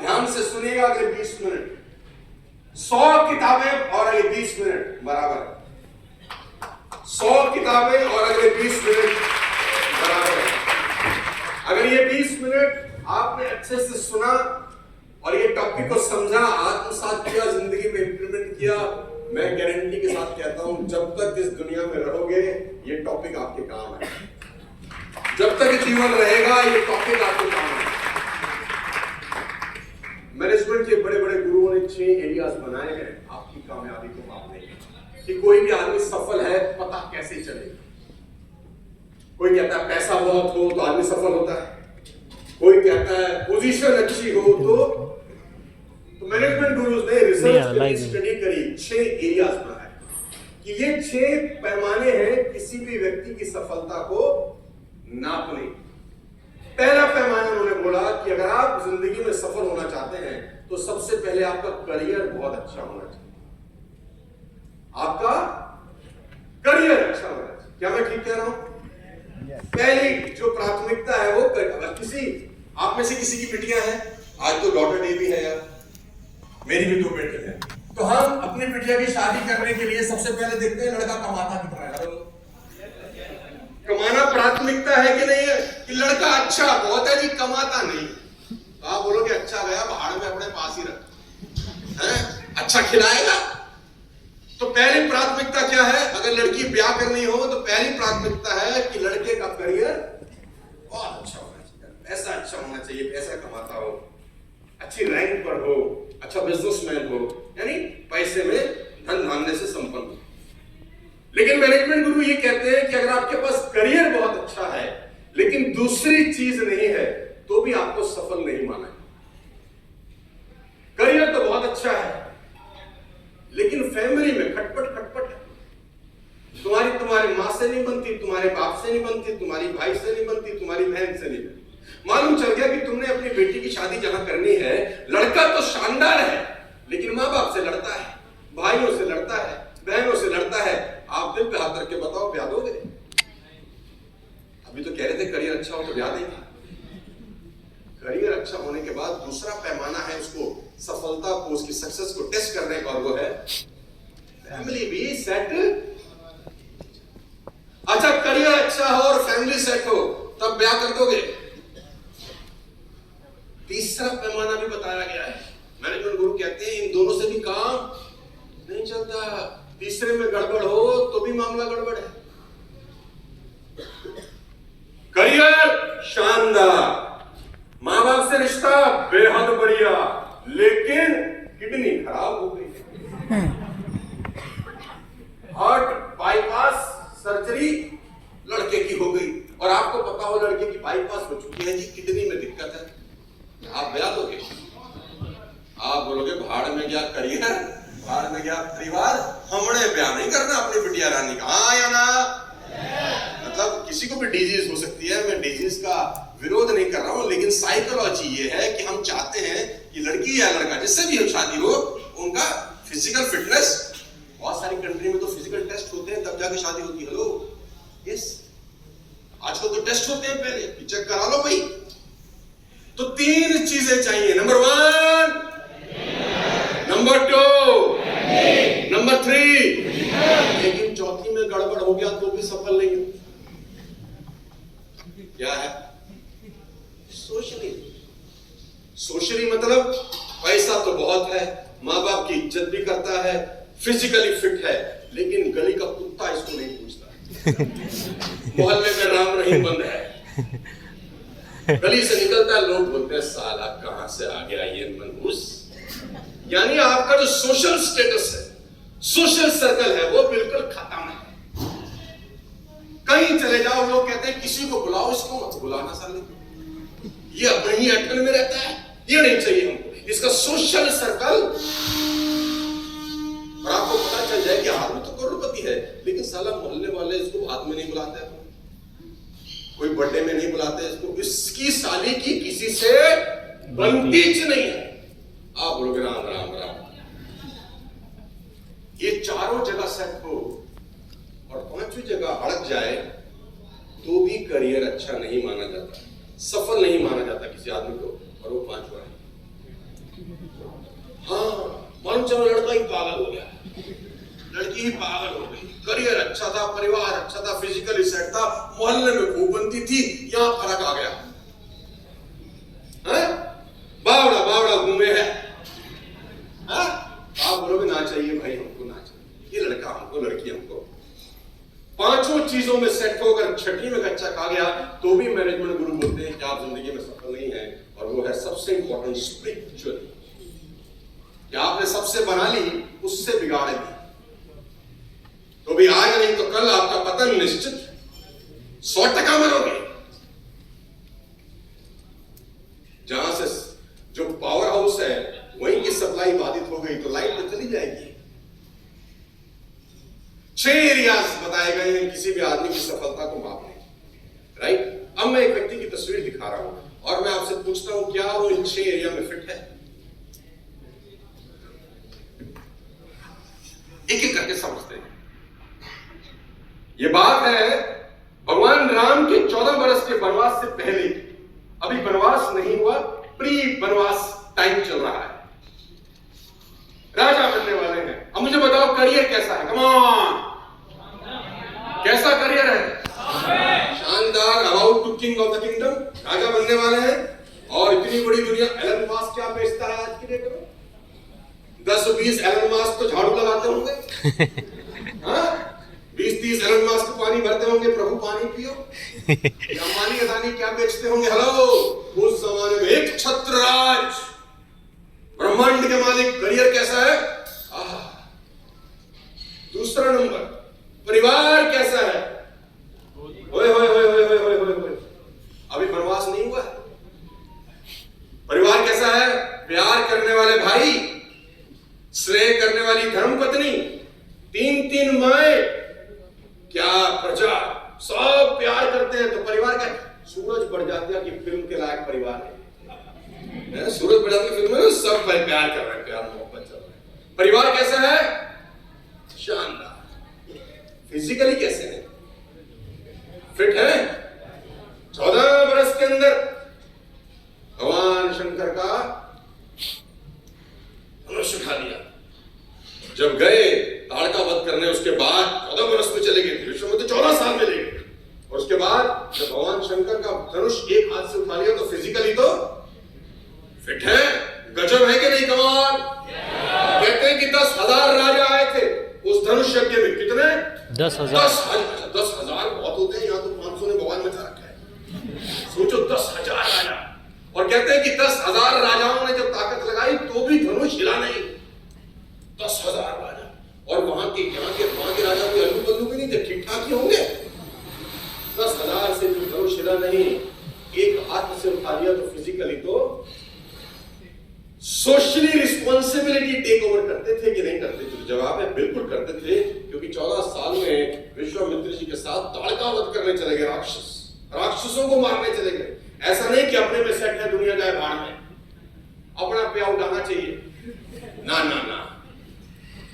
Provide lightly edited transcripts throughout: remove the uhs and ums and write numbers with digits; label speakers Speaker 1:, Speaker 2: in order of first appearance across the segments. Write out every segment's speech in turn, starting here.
Speaker 1: ध्यान से सुनिएगा अगले 20 मिनट। 100 किताबें और अगले 20 मिनट बराबर। 100 किताबें और अगले 20 मिनट बराबर। अगर ये 20 मिनट आपने अच्छे से सुना और ये टॉपिक को समझा, आत्मसात किया, जिंदगी में इंप्लीमेंट किया, मैं गारंटी के साथ कहता हूं जब तक इस दुनिया में रहोगे ये टॉपिक आपके काम है। जब तक जीवन रहेगा ये टॉपिक आपके काम है। मैनेजमेंट के बड़े बड़े गुरुओं ने 6 एरियाज बनाए हैं आपकी कामयाबी को मापने के, कि कोई भी आदमी सफल है पता कैसे चलेगा। कोई कहता है पैसा बहुत हो तो आदमी सफल होता है, कोई कहता है पोजीशन अच्छी हो तो मैनेजमेंट गुरुज ने रिसर्च स्टडी करी, 6 एरियाज बनाए कि ये 6 पैमाने हैं किसी भी व्यक्ति की सफलता को नापने। पहला पैमाना उन्होंने बोला कि अगर आप जिंदगी में सफल होना चाहते हैं तो सबसे पहले आपका करियर बहुत अच्छा होना चाहिए। आपका करियर अच्छा होना चाहिए। क्या मैं ठीक कह रहा हूं? पहली जो प्राथमिकता है वो किसी आप में से किसी की बिटियां हैं, आज तो डॉटर डे भी है यार, मेरी भी 2 बेटी है, तो हम अपनी बिटिया की शादी करने के लिए सबसे पहले देखते हैं लड़का कमाता कितना है। कमाना प्राथमिकता है कि नहीं है? कि लड़का अच्छा बहुत है जी, कमाता नहीं, तो आप बोलोगे अच्छा गया भाड़ में अपने पास ही रख है, अच्छा खिलाएगा। तो पहली प्राथमिकता क्या है? अगर लड़की ब्याह करनी हो तो पहली प्राथमिकता है कि लड़के का करियर बहुत अच्छा होना चाहिए, पैसा अच्छा होना चाहिए, पैसा कमाता हो, अच्छी रैंक पर हो, अच्छा बिजनेसमैन हो, यानी पैसे में धन धान्य से संपन्न हो। लेकिन मैनेजमेंट गुरु ये कहते हैं कि अगर आपके पास करियर बहुत अच्छा है लेकिन दूसरी चीज नहीं है तो भी आपको सफल नहीं माना है। करियर तो बहुत अच्छा है लेकिन फैमिली में खटपट खटपट, तुम्हारी मां से नहीं बनती, तुम्हारे बाप से नहीं बनती, तुम्हारी भाई से नहीं बनती, तुम्हारी बहन से नहीं बनती। मालूम चल गया कि तुमने अपनी बेटी की शादी जहां करनी है, लड़का तो शानदार है लेकिन माँ बाप से लड़ता है, भाइयों से लड़ता है, बहनों से लड़ता है। आप दिल पे हाथ रख के बताओ ब्याह दोगे? अभी तो कह रहे थे करियर अच्छा हो तो ब्याह देंगे। करियर अच्छा होने के बाद दूसरा पैमाना है उसको सफलता को, उसकी सक्सेस को टेस्ट करने का, वो है फैमिली भी सेट। अच्छा करियर अच्छा हो और फैमिली सेट हो तब ब्याह कर दोगे। तीसरा पैमाना भी बताया गया है, मैनेजमेंट गुरु कहते हैं इन दोनों से भी काम नहीं चलता, तीसरे में गड़बड़ हो तो भी मामला गड़बड़ है। करियर शानदार, मां बाप से रिश्ता बेहद बढ़िया, लेकिन किडनी खराब हो गई, हार्ट बाईपास सर्जरी लड़के की हो गई और आपको पता हो लड़के की बाईपास हो चुकी है जी, किडनी में दिक्कत है, आप ब्याह दोगे? आप बोलोगे भाड़ में गया करियर, भाड़ में गया परिवार, हमने ब्याह नहीं करना अपनी बिटिया रानी का। हाँ या ना? मतलब किसी को भी डिजीज हो सकती है, मैं डिजीज का विरोध नहीं कर रहा हूं, लेकिन साइकोलॉजी ये है कि हम चाहते हैं कि लड़की या लड़का जिससे भी शादी हो उनका फिजिकल फिटनेस, बहुत सारी कंट्री में तो फिजिकल टेस्ट होते हैं तब जाके शादी होती है। हेलो यस, आजकल तो टेस्ट होते हैं, पहले चेक करा लो भाई। तो 3 चीजें चाहिए, नंबर 1, नंबर 2, नंबर 3, लेकिन चौथी में गड़बड़ हो गया तो भी सफल नहीं हो। क्या है? सोशली। सोशली मतलब पैसा तो बहुत है, माँ बाप की इज्जत भी करता है, फिजिकली फिट है, लेकिन गली का कुत्ता इसको नहीं पूछता, मोहल्ले में राम रहीम बंद है, गली से निकलता है लोग बोलते हैं साला कहां से आ गया ये मनहूस। यानी आपका जो सोशल स्टेटस है, सोशल सर्कल है, वो बिल्कुल खत्म है। कहीं चले जाओ लोग कहते हैं किसी को बुलाओ, इसको मत बुलाना साले, ये अपने ही अटकल में रहता है, ये नहीं चाहिए हमको, इसका सोशल सर्कल। और आपको पता चल जाए कि आदमी तो करोड़पति है लेकिन साला मोहल्ले वाले इसको बाद में नहीं बुलाते, कोई बर्थडे में नहीं बुलाते इसको, इसकी साली की किसी से बनती नहीं है। आप बोलोगे राम राम राम। ये चारों जगह सेट हो और 5वीं जगह अड़क जाए तो भी करियर अच्छा नहीं माना जाता, सफल नहीं माना जाता किसी आदमी को, और वो 5वां है। पहुंचे वो लड़का ही पागल हो गया, लड़की ही पागल हो गई। करियर अच्छा था, परिवार अच्छा था, फिजिकली सेट था, मोहल्ले में खूब बनती थी, यहां फर्क आ गया। बावड़ा बावड़ा घूमे है। आप बोलोगे ना चाहिए भाई, हमको ना चाहिए, ये लड़का हमको, लड़की हमको। पांचों चीजों में सेट होकर छठी में कच्चा खा गया तो भी मैनेजमेंट गुरु बोलते हैं कि आप जिंदगी में सफल नहीं है। और वो है सबसे इंपॉर्टेंट स्पिरिचुअल, कि आपने सबसे बना ली, उससे बिगाड़ ली, तो भी आज नहीं तो कल आपका पतन निश्चित, 100% मरोगे। जहां से जो पावर हाउस है वहीं की सप्लाई बाधित हो गई तो लाइट तो चली जाएगी। 6 एरियाज बताए गए हैं किसी भी आदमी की सफलता को मापने, राइट। अब मैं एक व्यक्ति की तस्वीर दिखा रहा हूं और मैं आपसे पूछता हूं क्या वो इन 6 एरिया में फिट है? एक एक करके समझते हैं। ये बात है भगवान राम के 14 वर्ष के वनवास से पहले, अभी वनवास नहीं हुआ, प्री वनवास टाइम चल रहा है, राजा बनने वाले हैं। अब मुझे बताओ करियर कैसा है? कम ऑन, कैसा करियर है? शानदार, about to king of the kingdom, राजा बनने वाले हैं। और इतनी बड़ी दुनिया, एलन मास्क क्या बेचता है आज की डेट में? 10-20 एलन मास्क तो झाड़ू लगाते होंगे, 20-30 एलन मास्क को पानी भरते होंगे, प्रभु पानी पियो। अंबानी अदानी क्या बेचते होंगे? हेलो, उस जमाने में एक छत्रराज, ब्रह्मांड के मालिक। करियर कैसा है? दूसरा नंबर, परिवार कैसा है? ओए ओए ओए ओए ओए ओए ओए ओए, अभी वनवास नहीं हुआ। परिवार कैसा है? प्यार करने वाले भाई, स्नेह करने वाली धर्मपत्नी, 3-3 माएं, क्या प्रजा, सब प्यार करते हैं। तो परिवार का सूरज बढ़ जाती है कि फिल्म के लायक परिवार है। सूरज बढ़ जाती है फिल्म में, सब प्यार कर रहे हैं, प्यार मोहब्बत चल रहा है। परिवार कैसा है? शानदार। फिजिकली कैसे है? फिट है? 14 वर्ष के अंदर भगवान शंकर का धनुष उठा लिया। जब गए ताड़का वध करने, उसके बाद 14 वर्ष में चले गए, विश्वामित्र 14 साल में ले गए। और उसके बाद जब भगवान शंकर का धनुष एक हाथ से उठा लिया तो फिजिकली तो फिट है। गजब है कि नहीं? कमाल। कहते हैं कि 10,000 राजा आए थे उस धनुष यज्ञ में। कितने?
Speaker 2: 10,000।
Speaker 1: 10,000 बहुत होते हैं, यहाँ तो 500 ने बवाल मचा रखा है। सोचो 10,000 राजा। और कहते हैं कि 10,000 राजाओं ने जब ताकत लगाई तो भी धनुष हिला नहीं। 10,000 राजा, और वहां के राजा कोई अल्लू बल्लू भी नहीं थे, ठीक ठाक ही होंगे। 10,000 से जो धनुष हिला नहीं, एक हाथ से उठा लिया तो फिजिकली तो सोशली रिस्पॉन्सिबिलिटी टेक ओवर करते थे कि नहीं करते थे? जवाब है बिल्कुल करते थे, क्योंकि 14 साल में विश्वामित्र जी के साथ ताड़का वध करने चले गए। राक्षसों को मारने चले गए। ऐसा नहीं कि अपने में सेट है, दुनिया जाए भाड़ में, अपना पे आउट आना चाहिए। ना ना ना,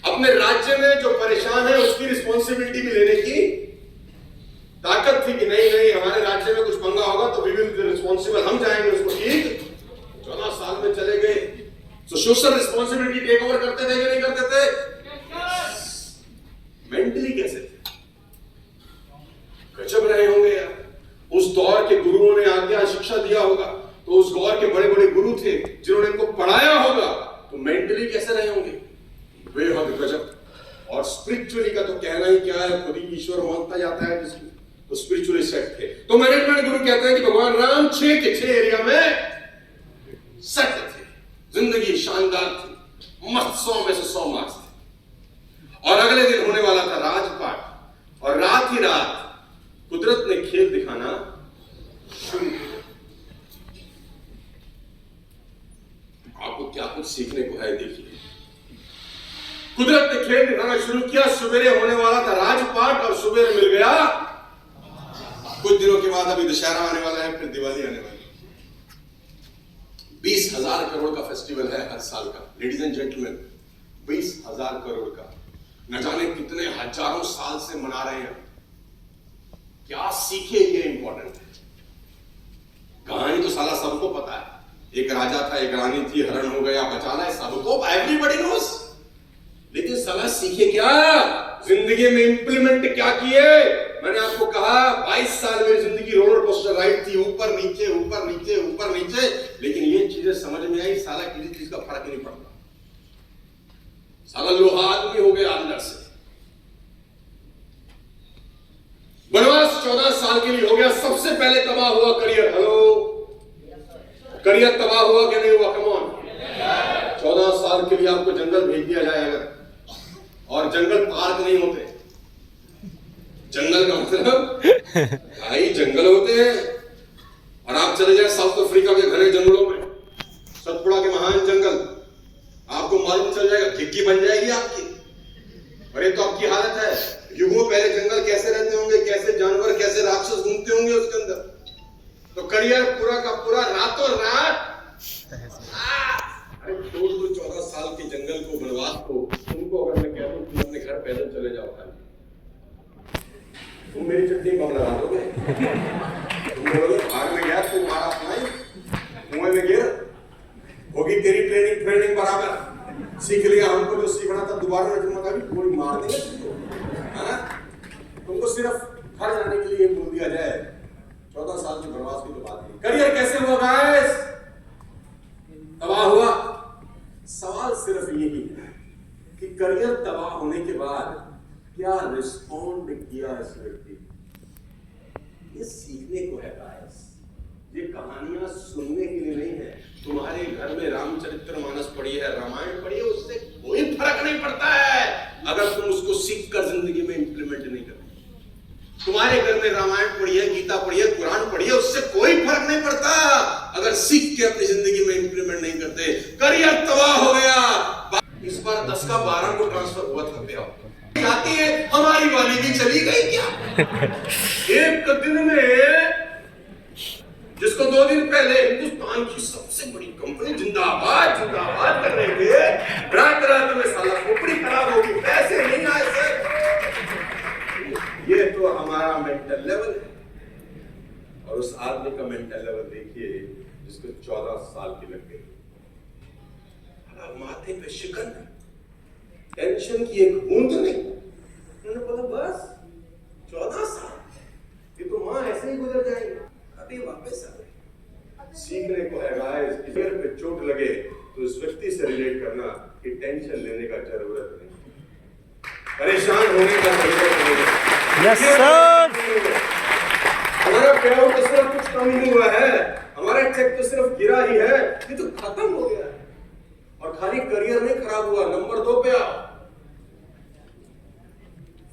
Speaker 1: अपने राज्य में जो परेशान है उसकी रिस्पॉन्सिबिलिटी भी लेने की ताकत थी कि नहीं नहीं, हमारे राज्य में कुछ पंगा होगा तो वी विल बी रिस्पॉन्सिबल, हम जाएंगे उसको ठीक। 14 साल में चले गए तो सोशल रिस्पॉन्सिबिलिटी टेक ओवर करते थे कि नहीं करते थे? मेंटली कैसे थे? गजब रहे होंगे यार। उस दौर के गुरुओं ने आज्ञा शिक्षा दिया होगा, तो उस दौर के बड़े बड़े गुरु थे जिन्होंने इनको पढ़ाया होगा, तो मेंटली कैसे रहे होंगे? बेहद गजब। और स्पिरिचुअली का तो कहना ही क्या है, खुद ही ईश्वर मानता जाता है जिसको, तो स्पिरिचुअली सेट थे। तो मैनेजमेंट गुरु कहते हैं कि भगवान राम 6 के 6 एरिया में सेट थे, जिंदगी शानदार थी, मस्त, 100 में से 100 मार्क्स थे। और अगले दिन होने वाला था राजपाट, और रात ही रात कुदरत ने खेल दिखाना शुरू किया। आपको क्या कुछ सीखने को है, देखिए। कुदरत ने खेल दिखाना शुरू किया। सवेरे होने वाला था राजपाट और सवेरे मिल गया। कुछ दिनों के बाद अभी दशहरा आने वाला है, फिर दिवाली आने वाली है। 20,000 करोड़ का फेस्टिवल है हर साल का, लेडीज एंड जेंटलमैन, 20,000 करोड़ का। न जाने कितने हजारों साल से मना रहे हैं। क्या सीखे, ये इंपॉर्टेंट है। कहानी तो साला सबको पता है, एक राजा था, एक रानी थी, हरण हो गया, बचाना है सबको, एवरीबॉडी नोस। लेकिन साला सीखे क्या, जिंदगी में इंप्लीमेंट क्या किए। मैंने आपको कहा 22 साल मेरी जिंदगी रोलर कोस्टर राइड थी, ऊपर नीचे ऊपर नीचे ऊपर नीचे, लेकिन ये चीजें समझ में आई, साला किसी चीज का फर्क नहीं पड़ता। साला लोहा आदमी हो गया अंदर से। वनवास 14 साल के लिए हो गया। सबसे पहले तबाह हुआ करियर। हेलो, करियर तबाह हुआ कि नहीं हुआ? Come on. 14 साल के लिए आपको जंगल भेज दिया जाए अगर, और जंगल पार्क नहीं होते, जंगल का मतलब भाई जंगल होते हैं, और आप चले जाए साउथ अफ्रीका के घने जंगलों में, सतपुड़ा के महान जंगल, आपको मालूम चल जाएगा, खिड़की बन जाएगी आपकी। अरे तो आपकी हालत है, युगों पहले जंगल कैसे रहते होंगे, कैसे जानवर, कैसे राक्षस घूमते होंगे उसके अंदर। तो करियर पूरा का पूरा रातों रात। अरे छोड़ दो 14 साल के जंगल को, वनवास को, तुमको अगर मैं कह दूं तुम अपने घर पैदल चले जाओ, तुम मेरी चटनी कब लगा दोगे? तुम बोलोगे भाग में गया, तुम्हारा अपना ही कुएं में गिर, होगी तेरी ट्रेनिंग बराबर, सीख लिया। हमको जो सीखना था दोबारा रखना भी कोई मार देगा तुमको सिर्फ घर जाने के लिए बोल दिया जाए। 14 साल की वनवास की तो बात नहीं। करियर कैसे हुआ गाइस? तबाह हुआ। सवाल सिर्फ यही है कि करियर तबाह होने के बाद क्या रिस्पॉन्ड किया इस व्यक्ति। ये सीखने को है गाइस, ये कहानियां सुनने के लिए नहीं है। तुम्हारे घर में रामचरितमानस पढ़ी है, रामायण पढ़ी है, उससे कोई फर्क नहीं पड़ता है अगर तुम उसको सीख कर जिंदगी में इंप्लीमेंट नहीं करते। तुम्हारे घर में रामायण पढ़ी है, गीता पढ़ी है, कुरान पढ़ी है, उससे कोई फर्क नहीं पड़ता अगर सीख के अपनी जिंदगी में इंप्लीमेंट नहीं करते। करियर तबाह हो गया। इस बार 10 का 12 को ट्रांसफर हुआ था क्या? आती है हमारी वाली भी चली गई क्या? एक दिन में जिसको 2 दिन पहले हिंदुस्तान की सबसे बड़ी कंपनी जिंदाबाद जिंदाबाद कर रहे थे, रात में साला खोपड़ी खराब होगी, पैसे नहीं आए सर। ये तो हमारा मेंटल लेवल है। और उस आदमी का मेंटल लेवल देखिए जिसको 14 साल की लग गई, माथे पे शिकन, टेंशन की एक बूंद नहीं। उन्होंने बोला बस 14 साल ये तो मां ऐसे ही गुजर जाएगी, अभी वापस आ गए। सीखने को है गाइस, पैर पे चोट लगे तो इस व्यक्ति से रिलेट करना कि टेंशन लेने का जरूरत नहीं, परेशान होने का जरूरत नहीं।
Speaker 2: Yes sir.
Speaker 1: हमारा पेआउट तो सिर्फ कुछ कम ही नहीं हुआ है, हमारा चेक तो सिर्फ गिरा ही है, ये तो खत्म हो गया है। और खाली करियर नहीं खराब हुआ, नंबर 2 पे आओ,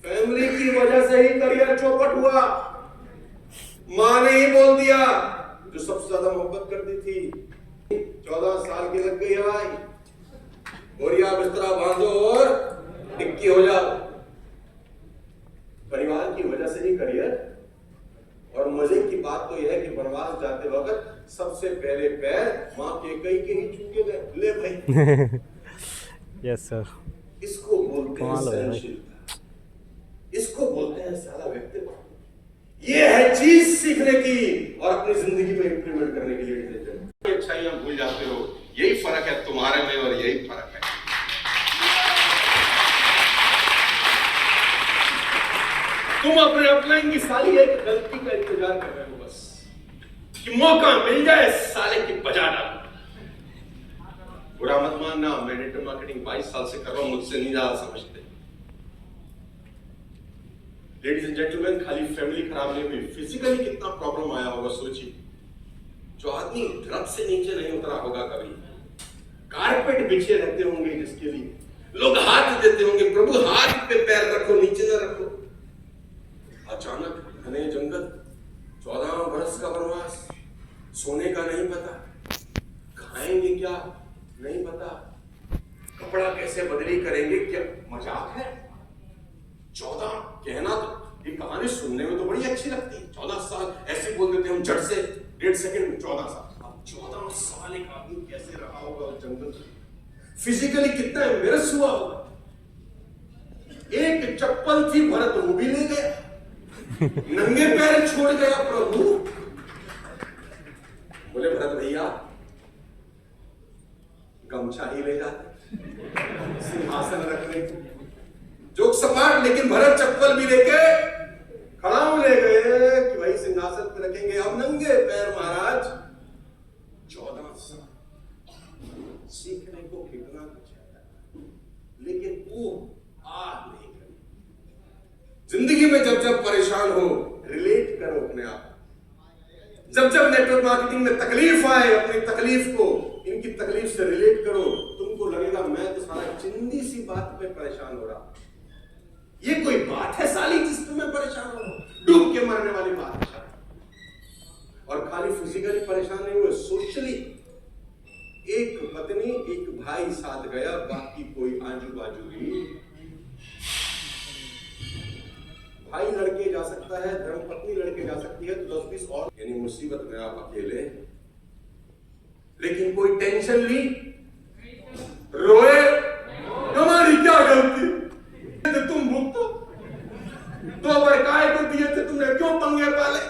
Speaker 1: फैमिली की वजह से ही करियर चौपट हुआ। मां ने ही बोल दिया जो सबसे ज्यादा मोहब्बत करती थी, 14 साल की लग गई है भाई, बोरिया बिस्तरा बांधो और टिक्की हो जाओ। परिवार की वजह से ही करियर। और मजे की बात तो यह है कि वनवास जाते वक्त सबसे पहले पैर मां के कई के ही छू के गए। ले भाई
Speaker 2: यस सर।
Speaker 1: इसको बोलते हैं सहनशीलता, इसको बोलते हैं सारा व्यक्तित्व। ये है चीज सीखने की और अपनी जिंदगी में इंप्लीमेंट करने के लिए। अच्छाइयां भूल जाते हो, यही फर्क है तुम्हारे में और यही फर्क है। तुम अपने अपलाइन की साली एक गलती का इंतजार कर रहे हो बस कि मौका मिल जाए साले की बजा डालो। बुरा मत मानना, मैं नेटवर्क मार्केटिंग 22 साल से कर रहा हूं, मुझसे नहीं ज्यादा समझते। लेडीज एंड जेंटलमैन, खाली फैमिली खराब नहीं हुई, फिजिकली कितना प्रॉब्लम आया होगा सोचिए। जो आदमी रथ से नीचे नहीं उतरा होगा कभी, कारपेट बिछे रहते होंगे जिसके लिए लोग हाथ देते होंगे, प्रभु हाथ पे पैर रखो नीचे न रखो। अचानक घने जंगल, 14 वर्ष का वनवास, सोने का नहीं पता, खाएंगे क्या नहीं पता, कपड़ा कैसे बदली करेंगे, क्या मजाक है। 14 कहना तो ये कहानी सुनने में तो बड़ी अच्छी लगती है, 14 साल ऐसे बोल देते हम झट से 1.5 सेकंड में 14 साल। अब 14 साल एक आदमी कैसे रहा होगा उस जंगल में, फिजिकली कितना एम्बेरस हुआ होगा। एक चप्पल थी, भरत वो भी ले गया, नंगे पैर छोड़ गया प्रभु। बोले भरत भैया गमछा ही ले जाते, सिंहासन रखने को। जोक सपाट, लेकिन भरत चप्पल भी लेके खड़ाऊ ले गए कि भाई सिंहासन पे रखेंगे। अब नंगे पैर महाराज 14 साल सीखने को कितना कुछ है, लेकिन वो आग नहीं करी। जिंदगी में जब जब परेशान हो, रिलेट करो अपने आप। जब जब नेटवर्क मार्केटिंग में तकलीफ आए, अपनी तकलीफ को इनकी तकलीफ से रिलेट करो। तुमको लगेगा मैं तो सारा चिंदी सी बात पे परेशान हो रहा। ये कोई बात है साली जिस पे मैं परेशान हो रहा हूं? डूब के मरने वाली बात है। और खाली फिजिकली परेशान नहीं हुए, सोशली। एक पत्नी एक भाई साथ गया, बाकी कोई आजू बाजू भी। भाई लड़के जा सकता है, धर्मपत्नी लड़के जा सकती है, तो 10-20 और, यानी मुसीबत में आप अकेले। लेकिन कोई टेंशन ली, रोए, हमारी क्या गलती, तुम भुगतो, 2 बरकाए को दिए थे तुमने, क्यों पंगे पाले?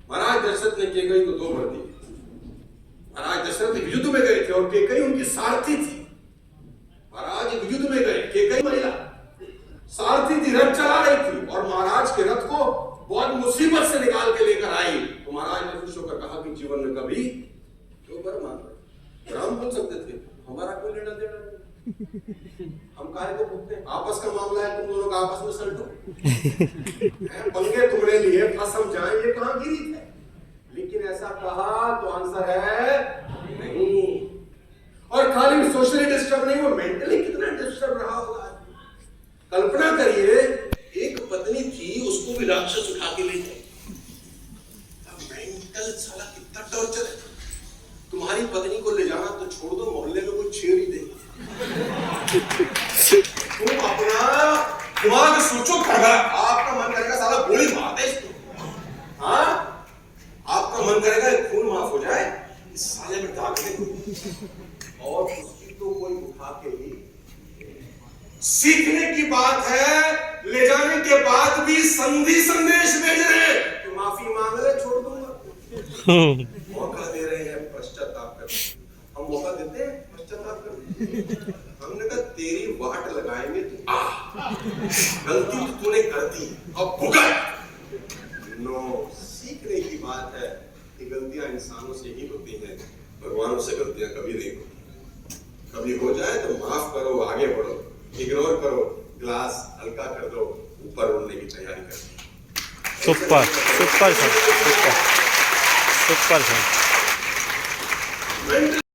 Speaker 1: महाराज दशरथ ने केकई को 2 वर दिए। महाराज दशरथ युद्ध में गए थे और केकई उनकी सारथी थी। महाराज युद्ध में गए, केकई महिला सारथी थी, रथ चला रही थी और महाराज के रथ को बहुत मुसीबत से निकाल के लेकर आई। तो महाराज ने खुश होकर कहा कि जीवन में कभी क्यों बर मांग रहे? राम बोल सकते थे, हमारा कोई लेना देना नहीं, हम काहे को भुगते? आपस का मामला है, तुम दोनों का आपस में सलटो। पंगे तुमने लिए, फंस हम जाए, ये कहां गिरी थे? लेकिन ऐसा कहा तो आंसर है नहीं। और खाली सोशली डिस्टर्ब नहीं, वो मेंटली कितना डिस्टर्ब रहा होगा। कल्पना करिए, एक पत्नी थी, उसको भी राक्षस उठा के ले गए। मेंटल साला कितना टॉर्चर है। तुम्हारी पत्नी को ले जाना तो छोड़ दो, मोहल्ले में कोई छेड़ ही दे। तुम अपना दिमाग सोचो, आपका मन करेगा साला गोली मार दे इसको। हाँ, आपका मन करेगा खून माफ हो जाए, इस साले में दाग दे। और उसकी तो कोई उठा के ही। सीखने की बात है, ले जाने के बाद भी संधि संदेश भेज रहे कि माफी मांग ले, छोड़ दूंगा। मौका दे रहे हैं पश्चाताप कर। हम मौका देते हैं पश्चाताप कर। हमने कहा तेरी वाट लगाएंगे तो गलती तो तूने कर दी, अब भुगत। नो, सीखने की बात है कि गलतियां इंसानों से ही होती हैं, भगवानों से गलतियां कभी नहीं होती। कभी हो जाए तो माफ करो, आगे बढ़ो। इग्नोर करो, ग्लास हल्का कर दो, ऊपर उड़ने की तैयारी करो।
Speaker 2: Super super sir, super super sir.